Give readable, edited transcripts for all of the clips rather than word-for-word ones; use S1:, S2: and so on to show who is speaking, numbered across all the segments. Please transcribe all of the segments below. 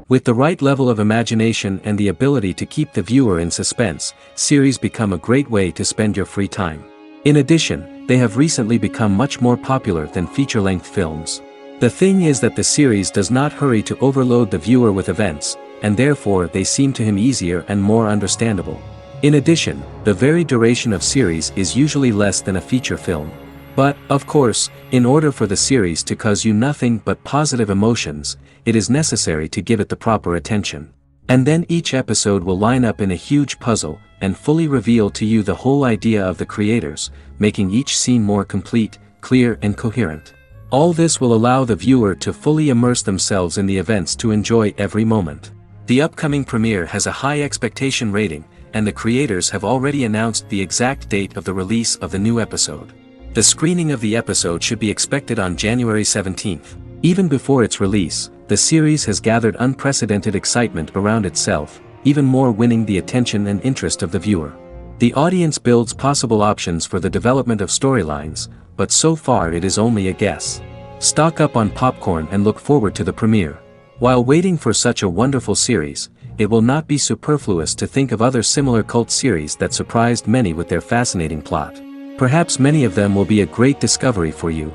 S1: With the right level of imagination and the ability to keep the viewer in suspense, series become a great way to spend your free time. In addition, they have recently become much more popular than feature-length films. The thing is that the series does not hurry to overload the viewer with events, and therefore they seem to him easier and more understandable. In addition, the very duration of series is usually less than a feature film. But, of course, in order for the series to cause you nothing but positive emotions, it is necessary to give it the proper attention. And then each episode will line up in a huge puzzle, and fully reveal to you the whole idea of the creators, making each scene more complete, clear and coherent. All this will allow the viewer to fully immerse themselves in the events to enjoy every moment. The upcoming premiere has a high expectation rating, and the creators have already announced the exact date of the release of the new episode. The screening of the episode should be expected on January 17th. Even before its release, the series has gathered unprecedented excitement around itself, even more winning the attention and interest of the viewer. The audience builds possible options for the development of storylines, but so far it is only a guess. Stock up on popcorn and look forward to the premiere. While waiting for such a wonderful series, it will not be superfluous to think of other similar cult series that surprised many with their fascinating plot. Perhaps many of them will be a great discovery for you.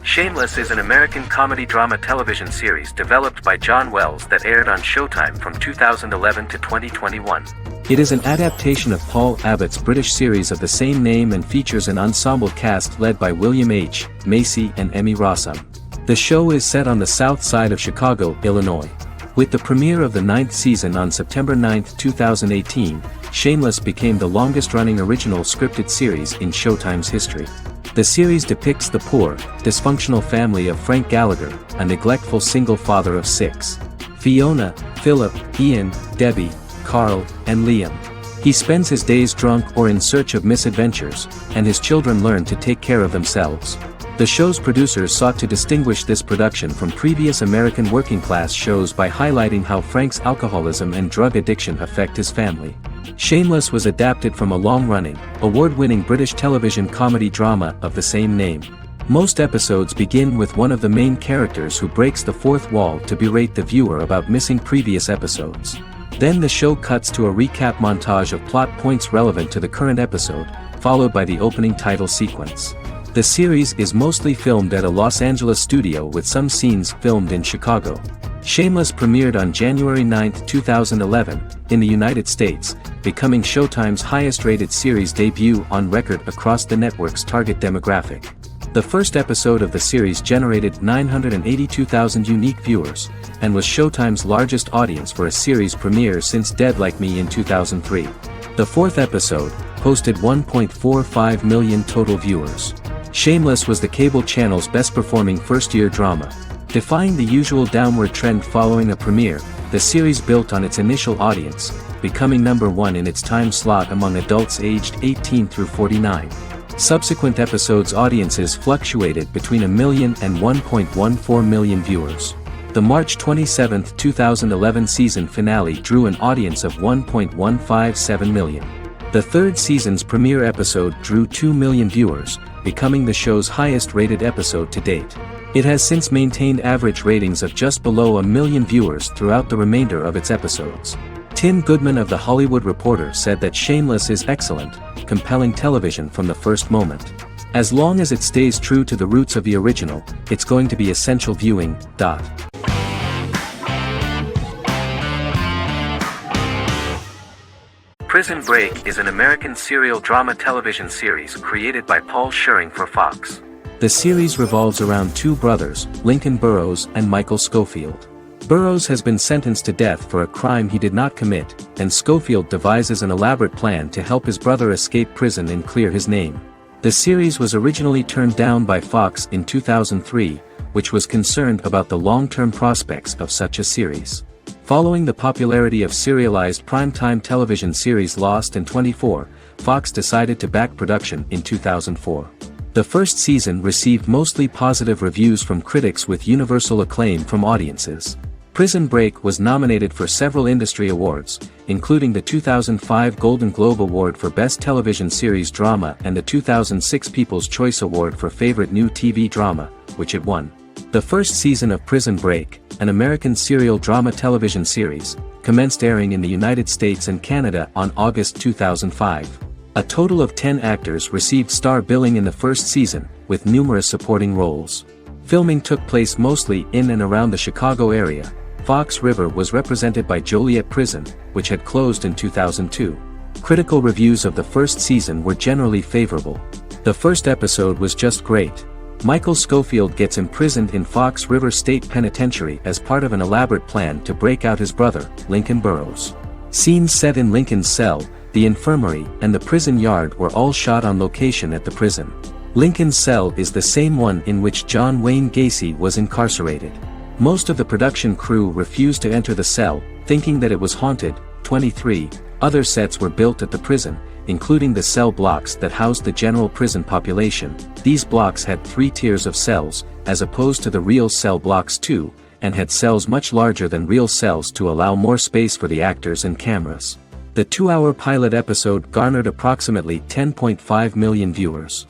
S1: Shameless is an American comedy drama television series developed by John Wells that aired on Showtime from 2011 to 2021. It is an adaptation of Paul Abbott's British series of the same name and features an ensemble cast led by William H. Macy and Emmy Rossum. The show is set on the south side of Chicago, Illinois. With the premiere of the 9th season on September 9, 2018, Shameless became the longest-running original scripted series in Showtime's history. The series depicts the poor, dysfunctional family of Frank Gallagher, a neglectful single father of 6. Fiona, Philip, Ian, Debbie, Carl, and Liam. He spends his days drunk or in search of misadventures, and his children learn to take care of themselves. The show's producers sought to distinguish this production from previous American working-class shows by highlighting how Frank's alcoholism and drug addiction affect his family. Shameless was adapted from a long-running, award-winning British television comedy drama of the same name. Most episodes begin with one of the main characters who breaks the fourth wall to berate the viewer about missing previous episodes. Then the show cuts to a recap montage of plot points relevant to the current episode, followed by the opening title sequence. The series is mostly filmed at a Los Angeles studio with some scenes filmed in Chicago. Shameless premiered on January 9, 2011, in the United States, becoming Showtime's highest-rated series debut on record across the network's target demographic. The first episode of the series generated 982,000 unique viewers, and was Showtime's largest audience for a series premiere since Dead Like Me in 2003. The fourth episode posted 1.45 million total viewers. Shameless was the cable channel's best-performing first-year drama. Defying the usual downward trend following a premiere, the series built on its initial audience, becoming number 1 in its time slot among adults aged 18 through 49. Subsequent episodes' audiences fluctuated between 1 million and 1.14 million viewers. The March 27, 2011 season finale drew an audience of 1.157 million. The third season's premiere episode drew 2 million viewers, becoming the show's highest-rated episode to date. It has since maintained average ratings of just below 1 million viewers throughout the remainder of its episodes. Tim Goodman of The Hollywood Reporter said that Shameless is excellent, compelling television from the first moment. As long as it stays true to the roots of the original, it's going to be essential viewing. Prison Break is an American serial drama television series created by Paul Schering for Fox. The series revolves around two brothers, Lincoln Burrows and Michael Schofield. Burrows has been sentenced to death for a crime he did not commit, and Schofield devises an elaborate plan to help his brother escape prison and clear his name. The series was originally turned down by Fox in 2003, which was concerned about the long-term prospects of such a series. Following the popularity of serialized primetime television series Lost and 24, Fox decided to back production in 2004. The first season received mostly positive reviews from critics with universal acclaim from audiences. Prison Break was nominated for several industry awards, including the 2005 Golden Globe Award for Best Television Series Drama and the 2006 People's Choice Award for Favorite New TV Drama, which it won. The first season of Prison Break, an American serial drama television series, commenced airing in the United States and Canada on August 2005. A total of 10 actors received star billing in the first season, with numerous supporting roles. Filming took place mostly in and around the Chicago area. Fox River was represented by Joliet Prison, which had closed in 2002. Critical reviews of the first season were generally favorable. The first episode was just great. Michael Scofield gets imprisoned in Fox River State Penitentiary as part of an elaborate plan to break out his brother, Lincoln Burrows. Scenes set in Lincoln's cell, the infirmary, and the prison yard were all shot on location at the prison. Lincoln's cell is the same one in which John Wayne Gacy was incarcerated. Most of the production crew refused to enter the cell, thinking that it was haunted. 23 other sets were built at the prison, including the cell blocks that housed the general prison population. These blocks had 3 tiers of cells, as opposed to the real cell blocks 2, and had cells much larger than real cells to allow more space for the actors and cameras. The 2-hour pilot episode garnered approximately 10.5 million viewers.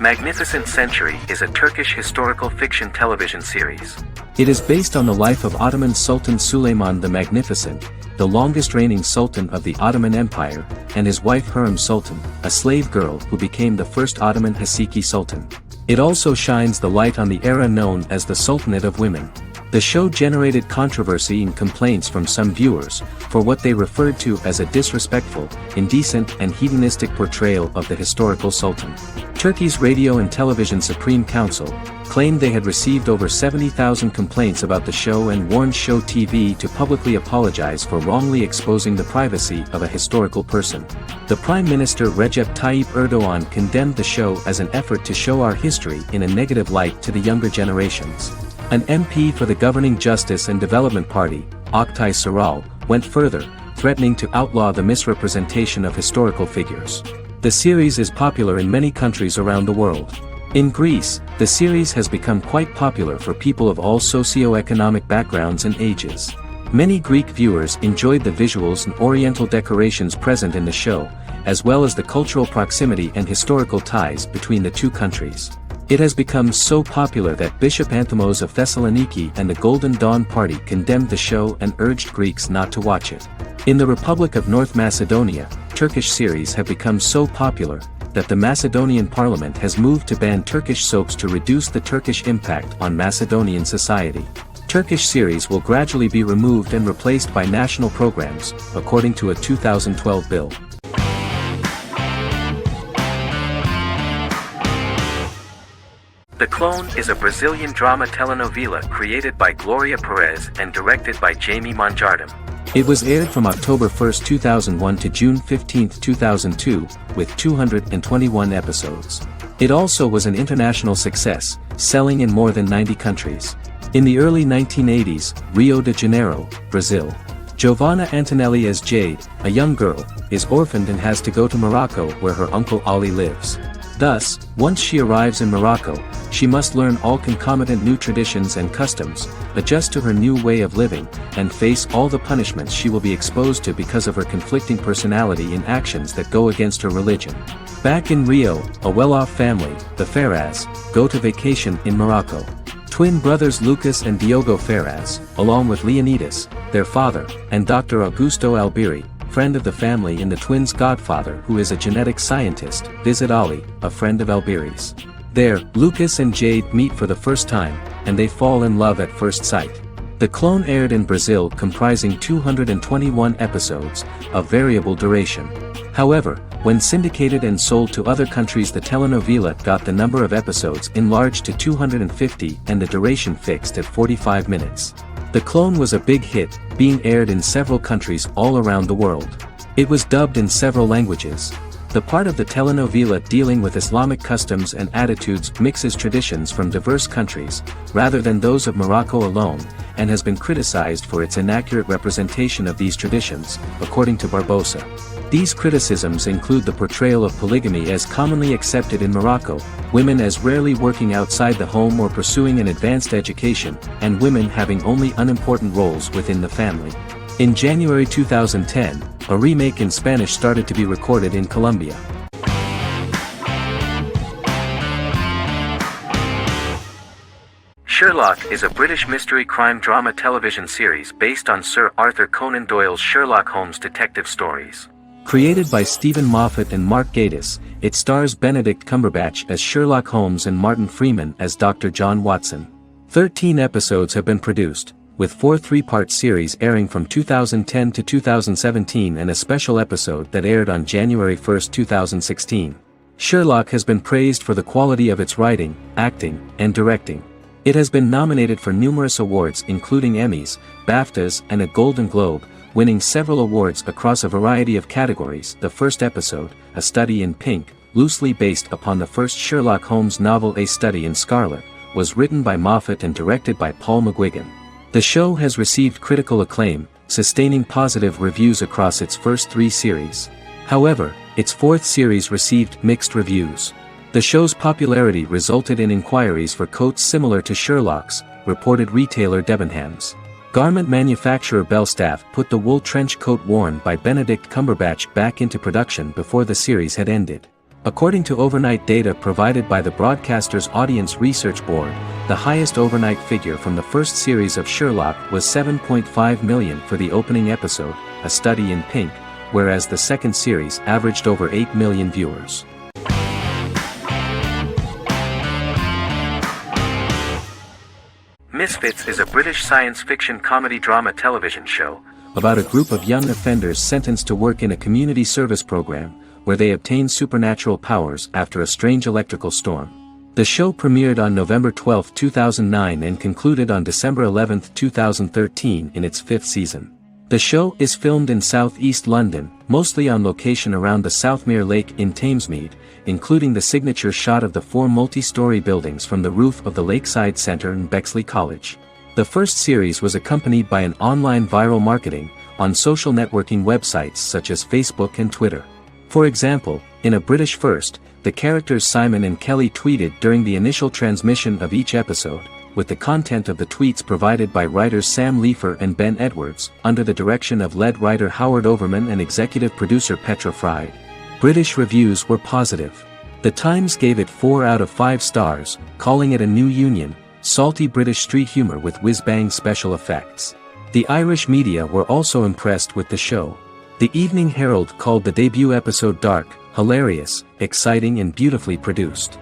S1: Magnificent Century is a Turkish historical fiction television series. It is based on the life of Ottoman Sultan Süleyman the Magnificent, the longest-reigning sultan of the Ottoman Empire, and his wife Hürrem Sultan, a slave girl who became the first Ottoman Haseki Sultan. It also shines the light on the era known as the Sultanate of Women. The show generated controversy and complaints from some viewers, for what they referred to as a disrespectful, indecent and hedonistic portrayal of the historical sultan. Turkey's Radio and Television Supreme Council claimed they had received over 70,000 complaints about the show and warned Show TV to publicly apologize for wrongly exposing the privacy of a historical person. The Prime Minister Recep Tayyip Erdogan condemned the show as an effort to show our history in a negative light to the younger generations. An MP for the governing Justice and Development Party, Oktay Saral, went further, threatening to outlaw the misrepresentation of historical figures. The series is popular in many countries around the world. In Greece, the series has become quite popular for people of all socio-economic backgrounds and ages. Many Greek viewers enjoyed the visuals and oriental decorations present in the show, as well as the cultural proximity and historical ties between the two countries. It has become so popular that Bishop Anthimos of Thessaloniki and the Golden Dawn Party condemned the show and urged Greeks not to watch it. In the Republic of North Macedonia, Turkish series have become so popular that the Macedonian parliament has moved to ban Turkish soaps to reduce the Turkish impact on Macedonian society. Turkish series will gradually be removed and replaced by national programs, according to a 2012 bill. The Clone is a Brazilian drama telenovela created by Gloria Perez and directed by Jamie Monjardim. It was aired from October 1, 2001 to June 15, 2002, with 221 episodes. It also was an international success, selling in more than 90 countries. In the early 1980s, Rio de Janeiro, Brazil. Giovanna Antonelli as Jade, a young girl, is orphaned and has to go to Morocco where her uncle Ali lives. Thus, once she arrives in Morocco, she must learn all concomitant new traditions and customs, adjust to her new way of living, and face all the punishments she will be exposed to because of her conflicting personality in actions that go against her religion. Back in Rio, a well-off family, the Ferraz, go to vacation in Morocco. Twin brothers Lucas and Diogo Ferraz, along with Leonidas, their father, and Dr. Augusto Albiri, friend of the family and the twins' godfather who is a genetic scientist, visit Ali, a friend of Albiri's. There, Lucas and Jade meet for the first time, and they fall in love at first sight. The Clone aired in Brazil comprising 221 episodes, of variable duration. However, when syndicated and sold to other countries, the telenovela got the number of episodes enlarged to 250 and the duration fixed at 45 minutes. The Clone was a big hit, being aired in several countries all around the world. It was dubbed in several languages. The part of the telenovela dealing with Islamic customs and attitudes mixes traditions from diverse countries, rather than those of Morocco alone, and has been criticized for its inaccurate representation of these traditions, according to Barbosa. These criticisms include the portrayal of polygamy as commonly accepted in Morocco, women as rarely working outside the home or pursuing an advanced education, and women having only unimportant roles within the family. In January 2010, a remake in Spanish started to be recorded in Colombia. Sherlock is a British mystery crime drama television series based on Sir Arthur Conan Doyle's Sherlock Holmes detective stories. Created by Stephen Moffat and Mark Gatiss, it stars Benedict Cumberbatch as Sherlock Holmes and Martin Freeman as Dr. John Watson. 13 episodes have been produced, with 4 three-part series airing from 2010 to 2017 and a special episode that aired on January 1, 2016. Sherlock has been praised for the quality of its writing, acting, and directing. It has been nominated for numerous awards including Emmys, BAFTAs, and a Golden Globe, winning several awards across a variety of categories. The first episode, A Study in Pink, loosely based upon the first Sherlock Holmes novel A Study in Scarlet, was written by Moffat and directed by Paul McGuigan. The show has received critical acclaim, sustaining positive reviews across its first 3 series. However, its 4th series received mixed reviews. The show's popularity resulted in inquiries for coats similar to Sherlock's, reported retailer Debenhams. Garment manufacturer Belstaff put the wool trench coat worn by Benedict Cumberbatch back into production before the series had ended. According to overnight data provided by the broadcaster's Audience Research Board, the highest overnight figure from the first series of Sherlock was 7.5 million for the opening episode, A Study in Pink, whereas the second series averaged over 8 million viewers. Misfits is a British science fiction comedy drama television show about a group of young offenders sentenced to work in a community service program, where they obtain supernatural powers after a strange electrical storm. The show premiered on November 12, 2009 and concluded on December 11, 2013 in its 5th season. The show is filmed in southeast London, mostly on location around the Southmere Lake in Thamesmead, including the signature shot of the 4 multi-story buildings from the roof of the Lakeside Centre in Bexley College. The first series was accompanied by an online viral marketing on social networking websites such as Facebook and Twitter. For example, in a British first, the characters Simon and Kelly tweeted during the initial transmission of each episode, with the content of the tweets provided by writers Sam Leifer and Ben Edwards, under the direction of lead writer Howard Overman and executive producer Petra Fried. British reviews were positive. The Times gave it 4 out of 5 stars, calling it a new union, salty British street humour with whiz-bang special effects. The Irish media were also impressed with the show. The Evening Herald called the debut episode dark, hilarious, exciting and beautifully produced.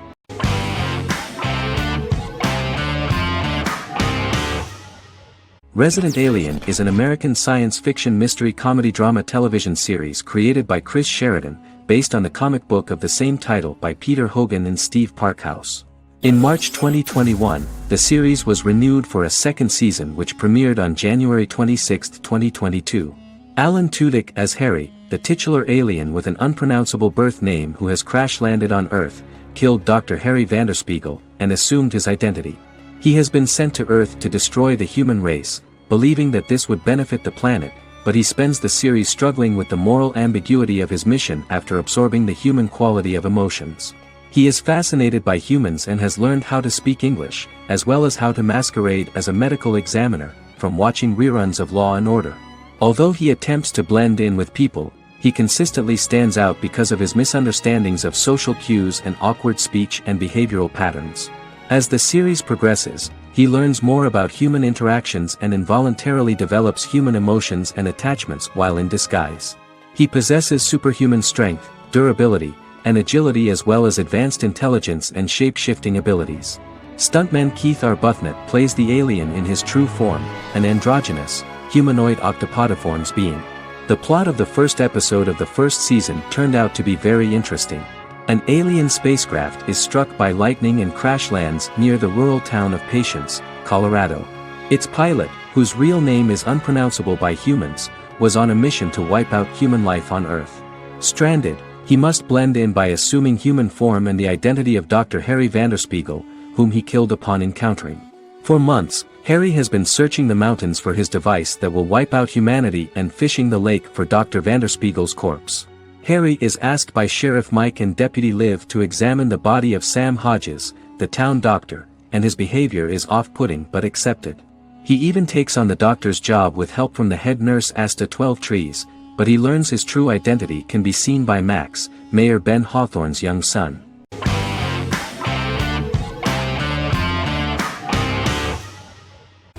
S1: Resident Alien is an American science fiction mystery comedy drama television series created by Chris Sheridan, based on the comic book of the same title by Peter Hogan and Steve Parkhouse. In March 2021, the series was renewed for a 2nd season which premiered on January 26, 2022. Alan Tudyk as Harry, the titular alien with an unpronounceable birth name who has crash-landed on Earth, killed Dr. Harry Vanderspiegel, and assumed his identity. He has been sent to Earth to destroy the human race, believing that this would benefit the planet, but he spends the series struggling with the moral ambiguity of his mission after absorbing the human quality of emotions. He is fascinated by humans and has learned how to speak English, as well as how to masquerade as a medical examiner, from watching reruns of Law and Order. Although he attempts to blend in with people, he consistently stands out because of his misunderstandings of social cues and awkward speech and behavioral patterns. As the series progresses, he learns more about human interactions and involuntarily develops human emotions and attachments while in disguise. He possesses superhuman strength, durability, and agility as well as advanced intelligence and shape-shifting abilities. Stuntman Keith Arbuthnot plays the alien in his true form, an androgynous, humanoid octopodiforms being. The plot of the first episode of the first season turned out to be very interesting. An alien spacecraft is struck by lightning and crash lands near the rural town of Patience, Colorado. Its pilot, whose real name is unpronounceable by humans, was on a mission to wipe out human life on Earth. Stranded, He must blend in by assuming human form and the identity of Dr. Harry Vanderspiegel, whom he killed upon encountering. For months, Harry has been searching the mountains for his device that will wipe out humanity and fishing the lake for Dr. Vanderspiegel's corpse. Harry is asked by Sheriff Mike and Deputy Liv to examine the body of Sam Hodges, the town doctor, and his behavior is off-putting but accepted. He even takes on the doctor's job with help from the head nurse Asta 12 Trees, but he learns his true identity can be seen by Max, Mayor Ben Hawthorne's young son.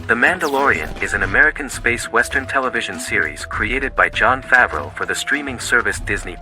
S1: The Mandalorian is an American space western television series created by Jon Favreau for the streaming service Disney+.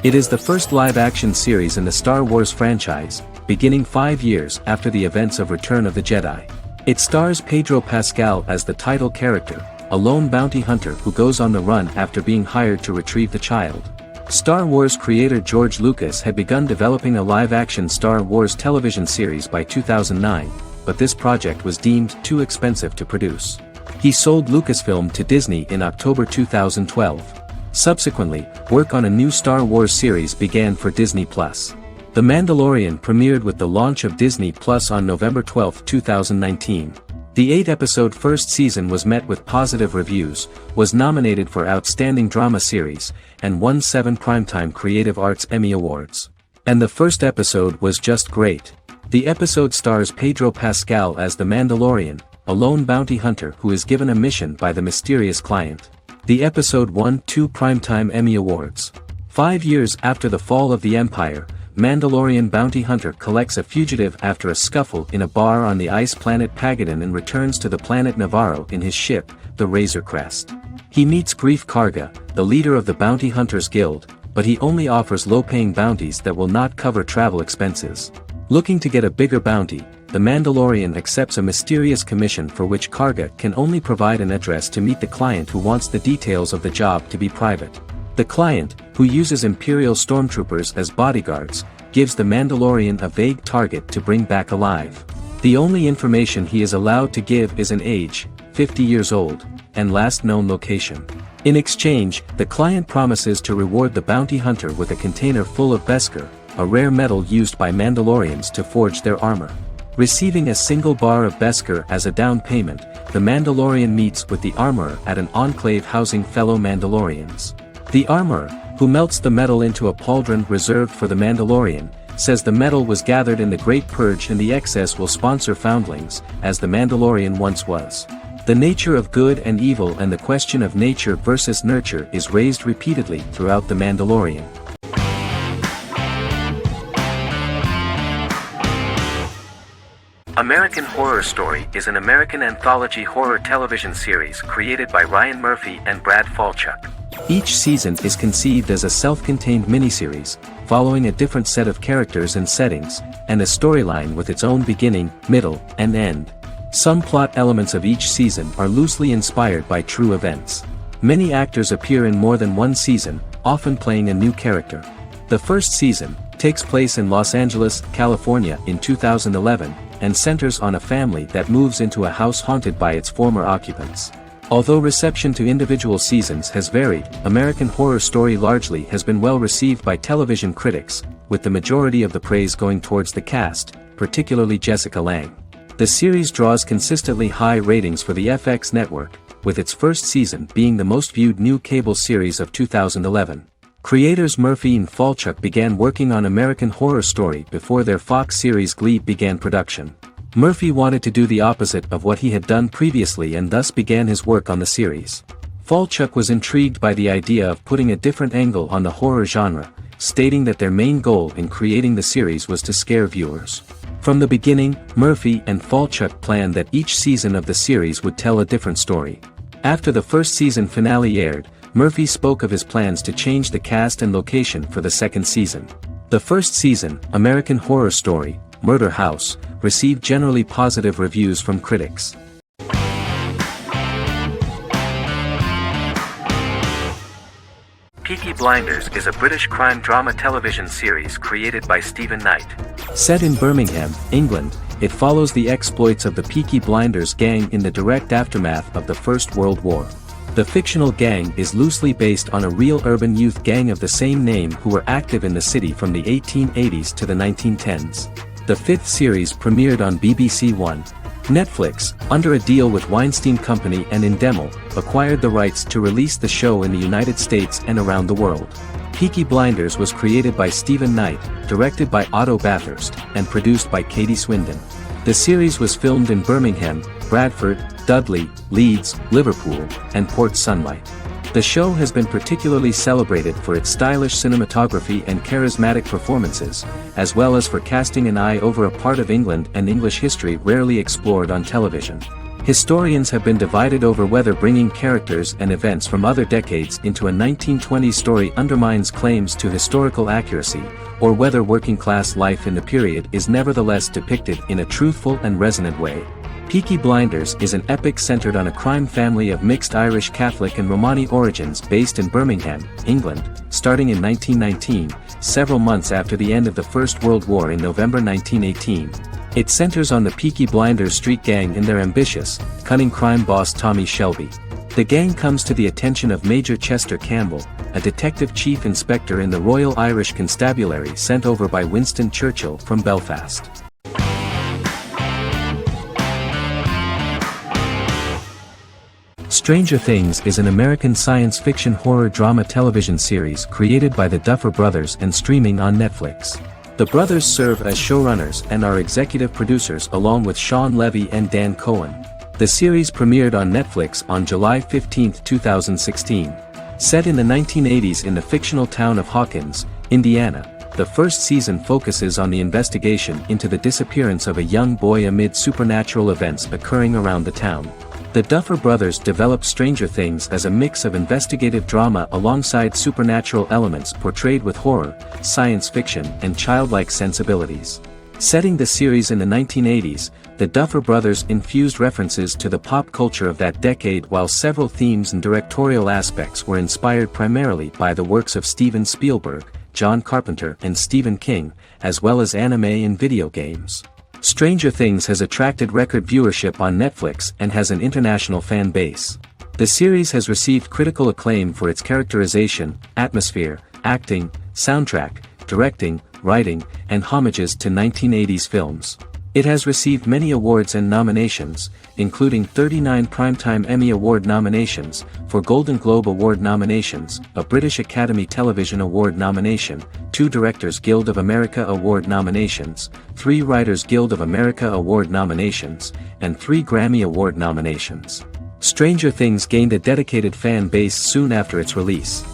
S1: It is the first live-action series in the Star Wars franchise, beginning 5 years after the events of Return of the Jedi. It stars Pedro Pascal as the title character, a lone bounty hunter who goes on the run after being hired to retrieve the child. Star Wars creator George Lucas had begun developing a live-action Star Wars television series by 2009, but this project was deemed too expensive to produce. He sold Lucasfilm to Disney in October 2012. Subsequently, work on a new Star Wars series began for Disney+. The Mandalorian premiered with the launch of Disney+ on November 12, 2019. The 8-episode first season was met with positive reviews, was nominated for Outstanding Drama Series, and won 7 Primetime Creative Arts Emmy Awards. And the first episode was just great. The episode stars Pedro Pascal as the Mandalorian, a lone bounty hunter who is given a mission by the mysterious client. The episode won 2 Primetime Emmy Awards. 5 years after the fall of the Empire, Mandalorian bounty hunter collects a fugitive after a scuffle in a bar on the ice planet Pagadan and returns to the planet Navarro in his ship, the Razor Crest. He meets Grief Karga, the leader of the Bounty Hunters Guild, but he only offers low-paying bounties that will not cover travel expenses. Looking to get a bigger bounty, the Mandalorian accepts a mysterious commission for which Karga can only provide an address to meet the client who wants the details of the job to be private. The client, who uses Imperial stormtroopers as bodyguards, gives the Mandalorian a vague target to bring back alive. The only information he is allowed to give is an age, 50 years old, and last known location. In exchange, the client promises to reward the bounty hunter with a container full of Beskar, a rare metal used by Mandalorians to forge their armor. Receiving a single bar of Beskar as a down payment, the Mandalorian meets with the armorer at an enclave housing fellow Mandalorians. The armorer, who melts the metal into a pauldron reserved for the Mandalorian, says the metal was gathered in the Great Purge and the excess will sponsor foundlings, as the Mandalorian once was. The nature of good and evil and the question of nature versus nurture is raised repeatedly throughout The Mandalorian. American Horror Story is an American anthology horror television series created by Ryan Murphy and Brad Falchuk. Each season is conceived as a self-contained miniseries, following a different set of characters and settings, and a storyline with its own beginning, middle, and end. Some plot elements of each season are loosely inspired by true events. Many actors appear in more than one season, often playing a new character. The first season takes place in Los Angeles, California in 2011, and centers on a family that moves into a house haunted by its former occupants. Although reception to individual seasons has varied, American Horror Story largely has been well received by television critics, with the majority of the praise going towards the cast, particularly Jessica Lange. The series draws consistently high ratings for the FX network, with its first season being the most viewed new cable series of 2011. Creators Murphy and Falchuk began working on American Horror Story before their Fox series Glee began production. Murphy wanted to do the opposite of what he had done previously and thus began his work on the series. Falchuk was intrigued by the idea of putting a different angle on the horror genre, stating that their main goal in creating the series was to scare viewers. From the beginning, Murphy and Falchuk planned that each season of the series would tell a different story. After the first season finale aired, Murphy spoke of his plans to change the cast and location for the second season. The first season, American Horror Story, Murder House, received generally positive reviews from critics. Peaky Blinders is a British crime drama television series created by Stephen Knight. Set in Birmingham, England, it follows the exploits of the Peaky Blinders gang in the direct aftermath of the First World War. The fictional gang is loosely based on a real urban youth gang of the same name who were active in the city from the 1880s to the 1910s. The fifth series premiered on BBC One. Netflix, under a deal with Weinstein Company and Endemol, acquired the rights to release the show in the United States and around the world. Peaky Blinders was created by Stephen Knight, directed by Otto Bathurst, and produced by Katie Swindon. The series was filmed in Birmingham, Bradford, Dudley, Leeds, Liverpool, and Port Sunlight. The show has been particularly celebrated for its stylish cinematography and charismatic performances, as well as for casting an eye over a part of England and English history rarely explored on television. Historians have been divided over whether bringing characters and events from other decades into a 1920s story undermines claims to historical accuracy, or whether working-class life in the period is nevertheless depicted in a truthful and resonant way. Peaky Blinders is an epic centered on a crime family of mixed Irish Catholic and Romani origins based in Birmingham, England, starting in 1919, several months after the end of the First World War in November 1918. It centers on the Peaky Blinders street gang and their ambitious, cunning crime boss Tommy Shelby. The gang comes to the attention of Major Chester Campbell, a detective chief inspector in the Royal Irish Constabulary sent over by Winston Churchill from Belfast. Stranger Things is an American science fiction horror drama television series created by the Duffer Brothers and streaming on Netflix. The brothers serve as showrunners and are executive producers along with Sean Levy and Dan Cohen. The series premiered on Netflix on July 15, 2016. Set in the 1980s in the fictional town of Hawkins, Indiana, the first season focuses on the investigation into the disappearance of a young boy amid supernatural events occurring around the town. The Duffer Brothers developed Stranger Things as a mix of investigative drama alongside supernatural elements portrayed with horror, science fiction, and childlike sensibilities. Setting the series in the 1980s, the Duffer Brothers infused references to the pop culture of that decade while several themes and directorial aspects were inspired primarily by the works of Steven Spielberg, John Carpenter and Stephen King, as well as anime and video games. Stranger Things has attracted record viewership on Netflix and has an international fan base. The series has received critical acclaim for its characterization, atmosphere, acting, soundtrack, directing, writing, and homages to 1980s films. It has received many awards and nominations, including 39 Primetime Emmy Award nominations, 4 Golden Globe Award nominations, a British Academy Television Award nomination, 2 Directors Guild of America Award nominations, 3 Writers Guild of America Award nominations, and 3 Grammy Award nominations. Stranger Things gained a dedicated fan base soon after its release.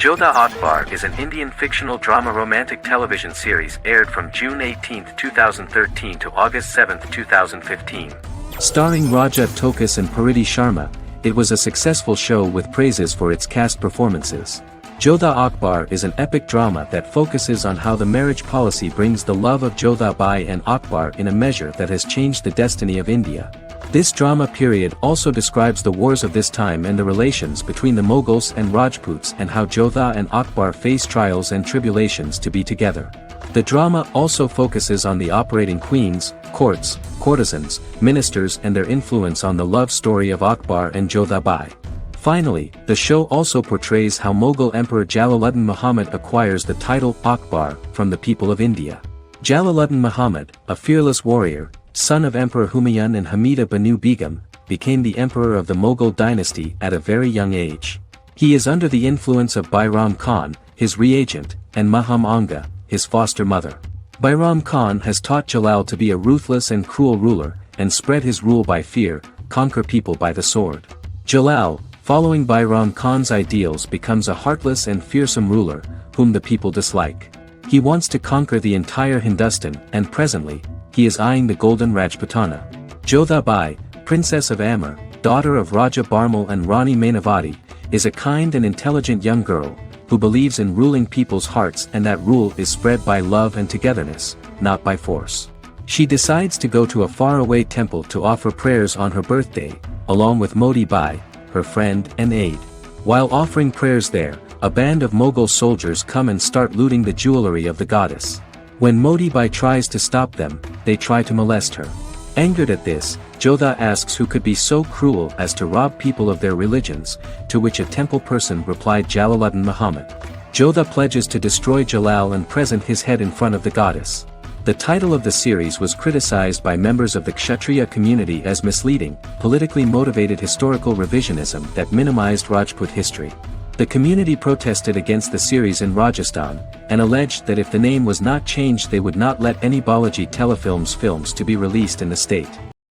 S1: Jodha Akbar is an Indian fictional drama romantic television series aired from June 18, 2013 to August 7, 2015. Starring Raja Tokas and Pariti Sharma, it was a successful show with praises for its cast performances. Jodha Akbar is an epic drama that focuses on how the marriage policy brings the love of Jodha Bai and Akbar in a measure that has changed the destiny of India. This drama period also describes the wars of this time and the relations between the Mughals and Rajputs and how Jodha and Akbar face trials and tribulations to be together. The drama also focuses on the operating queens, courts, courtesans, ministers and their influence on the love story of Akbar and Jodha Bai. Finally, the show also portrays how Mughal Emperor Jalaluddin Muhammad acquires the title Akbar from the people of India. Jalaluddin Muhammad, a fearless warrior, son of Emperor Humayun and Hamida Banu Begum, became the emperor of the Mughal dynasty at a very young age. He is under the influence of Bairam Khan, his reagent, and Maham Anga, his foster mother. Bairam Khan has taught Jalal to be a ruthless and cruel ruler, and spread his rule by fear, conquer people by the sword. Jalal, following Bairam Khan's ideals, becomes a heartless and fearsome ruler, whom the people dislike. He wants to conquer the entire Hindustan, and presently, he is eyeing the Golden Rajputana. Jodha Bai, Princess of Amber, daughter of Raja Barmal and Rani Mainavati, is a kind and intelligent young girl, who believes in ruling people's hearts and that rule is spread by love and togetherness, not by force. She decides to go to a faraway temple to offer prayers on her birthday, along with Modi Bai, her friend and aide. While offering prayers there, a band of Mughal soldiers come and start looting the jewelry of the goddess. When Modi Bai tries to stop them, they try to molest her. Angered at this, Jodha asks who could be so cruel as to rob people of their religions, to which a temple person replied Jalaluddin Muhammad. Jodha pledges to destroy Jalal and present his head in front of the goddess. The title of the series was criticized by members of the Kshatriya community as misleading, politically motivated historical revisionism that minimized Rajput history. The community protested against the series in Rajasthan, and alleged that if the name was not changed they would not let any Balaji Telefilms films to be released in the state.